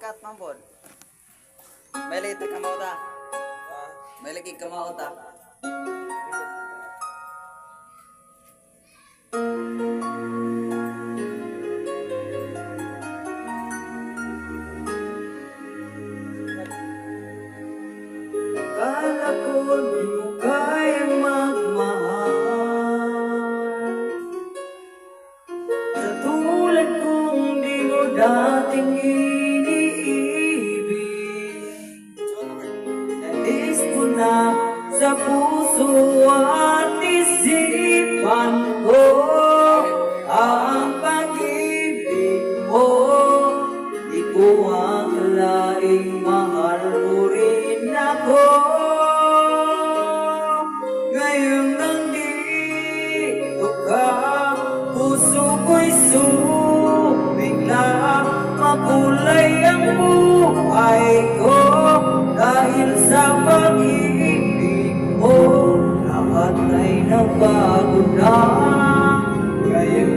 cut man pod. May late ka mo ta. May lagi ka mo ta. Akala ko di mo kayang magmahal, sa tulad kong di mo dating iniibig. Nalis mo na sa puso at isipan ko ang pag-ibig mo. Di ko akalaing mahal mo rin ako. Ngayon nandito ka, puso ko'y sumigla. Makulay ang buhay ko dahil sa pag-ibig mo. Lahat ay nabago na. Ngayon